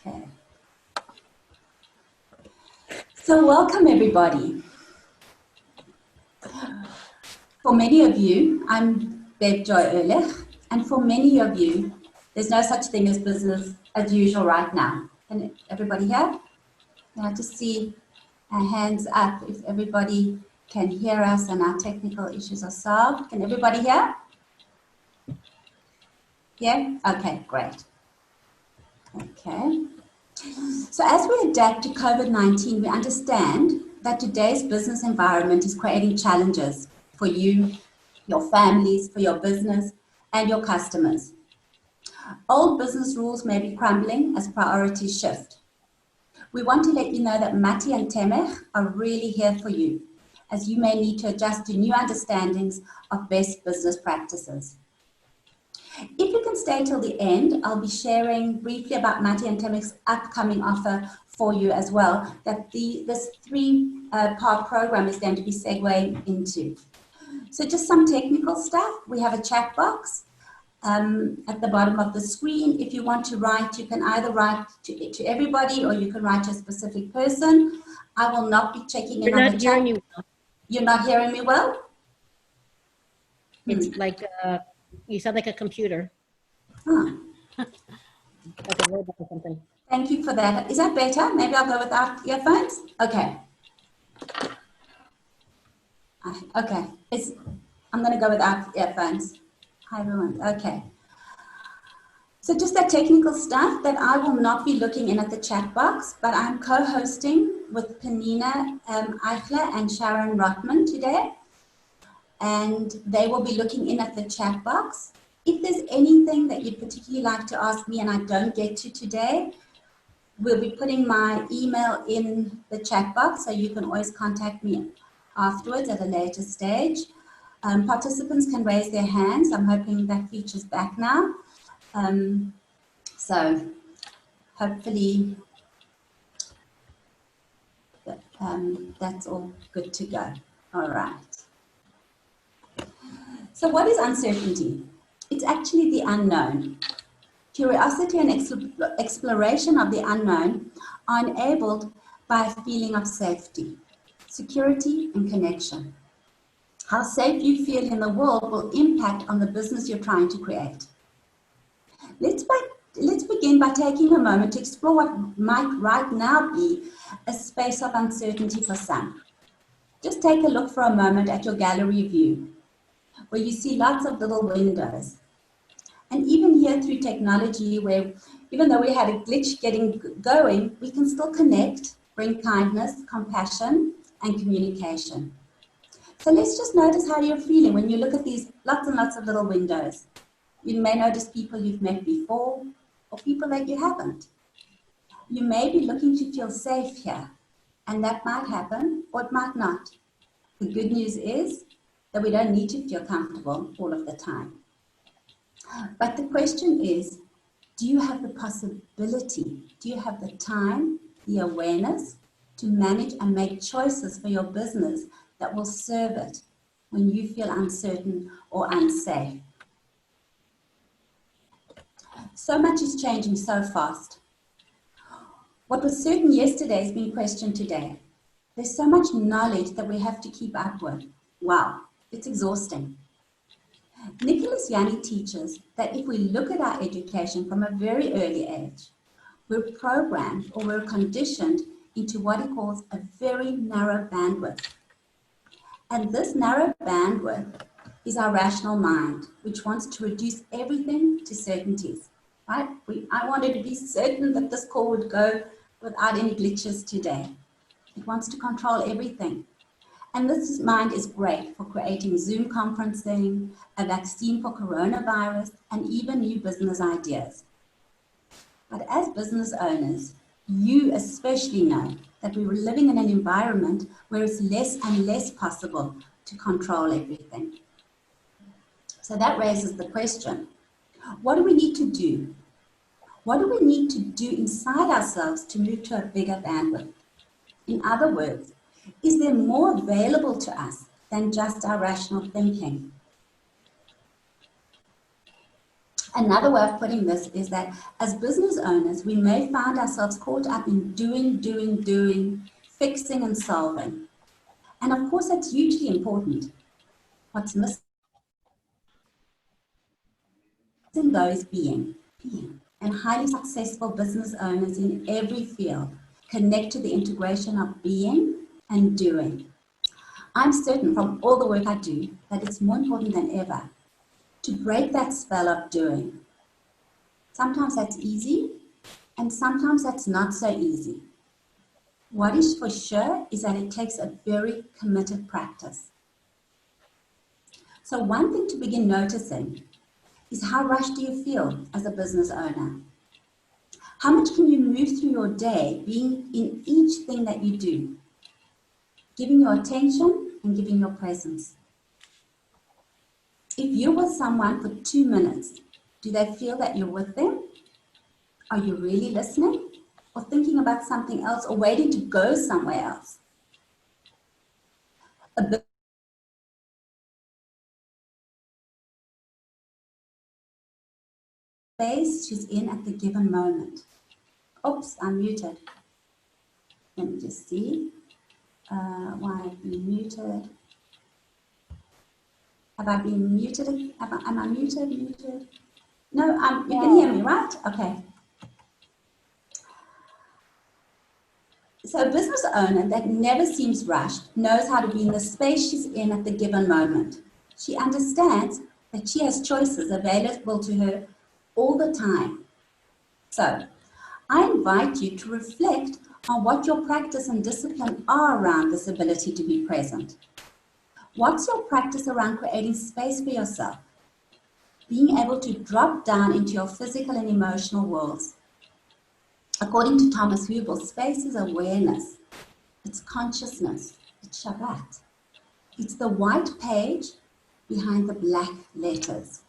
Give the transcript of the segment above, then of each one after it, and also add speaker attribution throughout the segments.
Speaker 1: Okay. So welcome everybody. For many of you, I'm Bev Joy Ehrlich, and for many of you, there's no such thing as business as usual right now. Can everybody hear? Can I just see hands up if everybody can hear us and our technical issues are solved? Can everybody hear? Yeah? Okay, great. Okay. So as we adapt to COVID-19, we understand that today's business environment is creating challenges for you, your families, for your business, and your customers. Old business rules may be crumbling as priorities shift. We want to let you know that Mati and Temech are really here for you, as you may need to adjust to new understandings of best business practices. If you can stay till the end, I'll be sharing briefly about Mati and Temech's upcoming offer for you as well, that this three-part program is going to be segueing into. So just some technical stuff. We have a chat box at the bottom of the screen. If you want to write, you can either write to everybody or you can write to a specific person. I will not be checking in on the chat. You're not hearing me well?
Speaker 2: It's like you sound like a computer.
Speaker 1: Huh.
Speaker 2: Like a robot or something.
Speaker 1: Thank you for that. Is that better? Maybe I'll go without earphones? Okay. Okay. I'm going to go without earphones. Hi, everyone. Okay. So just that technical stuff that I will not be looking in at the chat box, but I'm co-hosting with Penina Eichler and Sharon Rotman today. And they will be looking in at the chat box. If there's anything that you'd particularly like to ask me and I don't get to today, we'll be putting my email in the chat box, so you can always contact me afterwards at a later stage. Participants can raise their hands. I'm hoping that feature's back now. So hopefully that's all good to go. All right. So what is uncertainty? It's actually the unknown. Curiosity and exploration of the unknown are enabled by a feeling of safety, security, and connection. How safe you feel in the world will impact on the business you're trying to create. Let's begin by taking a moment to explore what might right now be a space of uncertainty for some. Just take a look for a moment at your gallery view, where you see lots of little windows. And even here through technology, where even though we had a glitch getting going, we can still connect, bring kindness, compassion, and communication. So let's just notice how you're feeling when you look at these lots and lots of little windows. You may notice people you've met before or people that you haven't. You may be looking to feel safe here, and that might happen or it might not. The good news is that we don't need to feel comfortable all of the time. But the question is, do you have the possibility, do you have the time, the awareness to manage and make choices for your business that will serve it when you feel uncertain or unsafe? So much is changing so fast. What was certain yesterday is being questioned today. There's so much knowledge that we have to keep up with. Wow, it's exhausting. Nicholas Yanni teaches that if we look at our education from a very early age, we're programmed or we're conditioned into what he calls a very narrow bandwidth. And this narrow bandwidth is our rational mind, which wants to reduce everything to certainties, right? I wanted to be certain that this call would go without any glitches today. It wants to control everything. And this mind is great for creating Zoom conferencing, a vaccine for coronavirus, and even new business ideas. But as business owners, you especially know that we were living in an environment where it's less and less possible to control everything. So that raises the question, what do we need to do? What do we need to do inside ourselves to move to a bigger bandwidth? In other words, is there more available to us than just our rational thinking? Another way of putting this is that as business owners, we may find ourselves caught up in doing, fixing and solving. And of course, that's hugely important. What's missing though is being. And highly successful business owners in every field connect to the integration of being and doing. I'm certain from all the work I do that it's more important than ever to break that spell of doing. Sometimes that's easy, and sometimes that's not so easy. What is for sure is that it takes a very committed practice. So one thing to begin noticing is how rushed do you feel as a business owner? How much can you move through your day being in each thing that you do? Giving your attention and giving your presence. If you're with someone for 2 minutes, do they feel that you're with them? Are you really listening? Or thinking about something else or waiting to go somewhere else? A space she's in at the given moment. Oops, I'm muted. Let me just see why I've been muted. Have I been muted? Am I muted? Muted? No, you can hear me, right? Okay. So a business owner that never seems rushed knows how to be in the space she's in at the given moment. She understands that she has choices available to her all the time. So I invite you to reflect on what your practice and discipline are around this ability to be present. What's your practice around creating space for yourself? Being able to drop down into your physical and emotional worlds. According to Thomas Hubel, space is awareness. It's consciousness. It's Shabbat. It's the white page behind the black letters.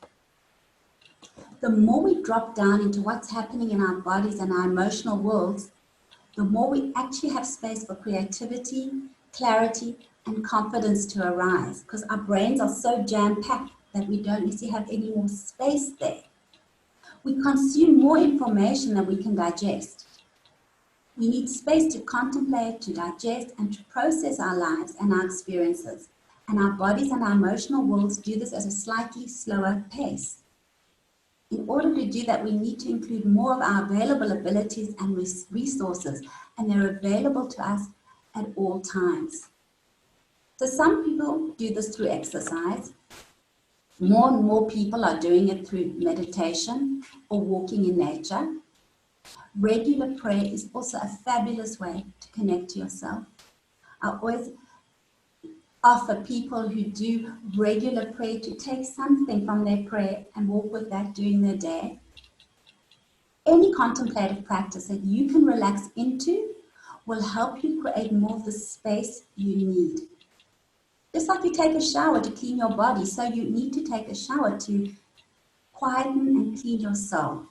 Speaker 1: The more we drop down into what's happening in our bodies and our emotional worlds, the more we actually have space for creativity, clarity, and confidence to arise, because our brains are so jam-packed that we don't necessarily have any more space there. We consume more information than we can digest. We need space to contemplate, to digest, and to process our lives and our experiences. And our bodies and our emotional worlds do this at a slightly slower pace. In order to do that, we need to include more of our available abilities and resources, and they're available to us at all times. So some people do this through exercise. More and more people are doing it through meditation or walking in nature. Regular prayer is also a fabulous way to connect to yourself. I always offer people who do regular prayer to take something from their prayer and walk with that during their day. Any contemplative practice that you can relax into will help you create more of the space you need. Just like you take a shower to clean your body, so you need to take a shower to quieten and clean your soul.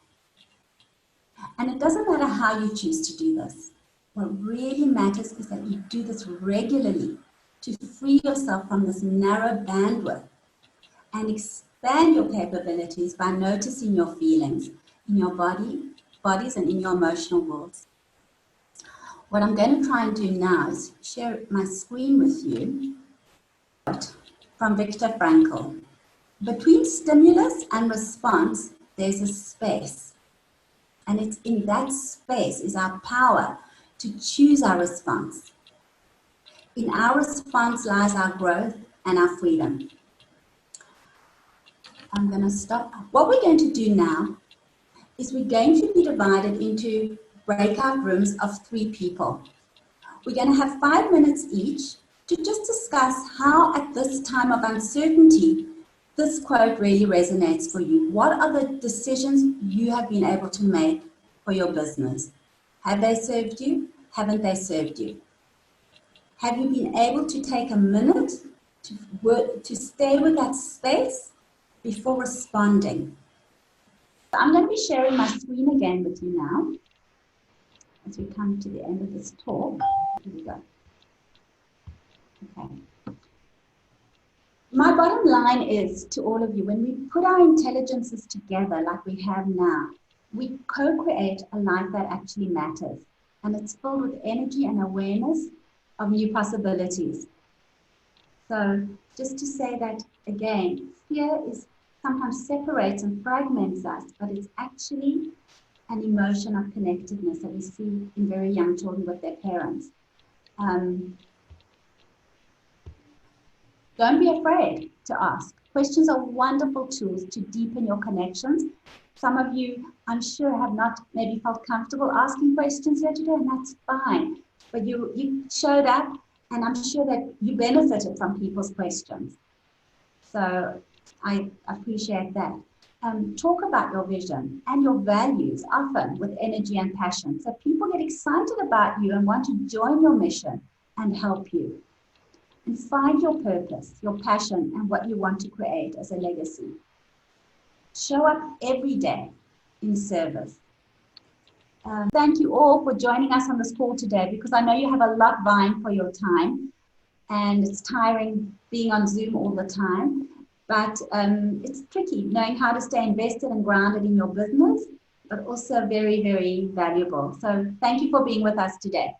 Speaker 1: And it doesn't matter how you choose to do this. What really matters is that you do this regularly to free yourself from this narrow bandwidth and expand your capabilities by noticing your feelings in your bodies and in your emotional worlds. What I'm going to try and do now is share my screen with you from Viktor Frankl. Between stimulus and response, there's a space. And it's in that space is our power to choose our response. In our response lies our growth and our freedom. I'm going to stop. What we're going to do now is we're going to be divided into breakout rooms of 3 people. We're going to have 5 minutes each to just discuss how at this time of uncertainty, this quote really resonates for you. What are the decisions you have been able to make for your business? Have they served you? Haven't they served you? Have you been able to take a minute to stay with that space before responding? So I'm going to be sharing my screen again with you now as we come to the end of this talk. Here we go. Okay. My bottom line is to all of you, when we put our intelligences together like we have now, we co-create a life that actually matters. And it's filled with energy and awareness of new possibilities. So just to say that again, fear is sometimes separates and fragments us, but it's actually an emotion of connectedness that we see in very young children with their parents. Don't be afraid to ask. Questions are wonderful tools to deepen your connections. Some of you, I'm sure, have not maybe felt comfortable asking questions here today, and that's fine. But you showed up, and I'm sure that you benefited from people's questions. So I appreciate that. Talk about your vision and your values often with energy and passion, so people get excited about you and want to join your mission and help you. And find your purpose, your passion, and what you want to create as a legacy. Show up every day in service. Thank you all for joining us on this call today, because I know you have a lot vying for your time, and it's tiring being on Zoom all the time. But it's tricky knowing how to stay invested and grounded in your business, but also very, very valuable. So thank you for being with us today.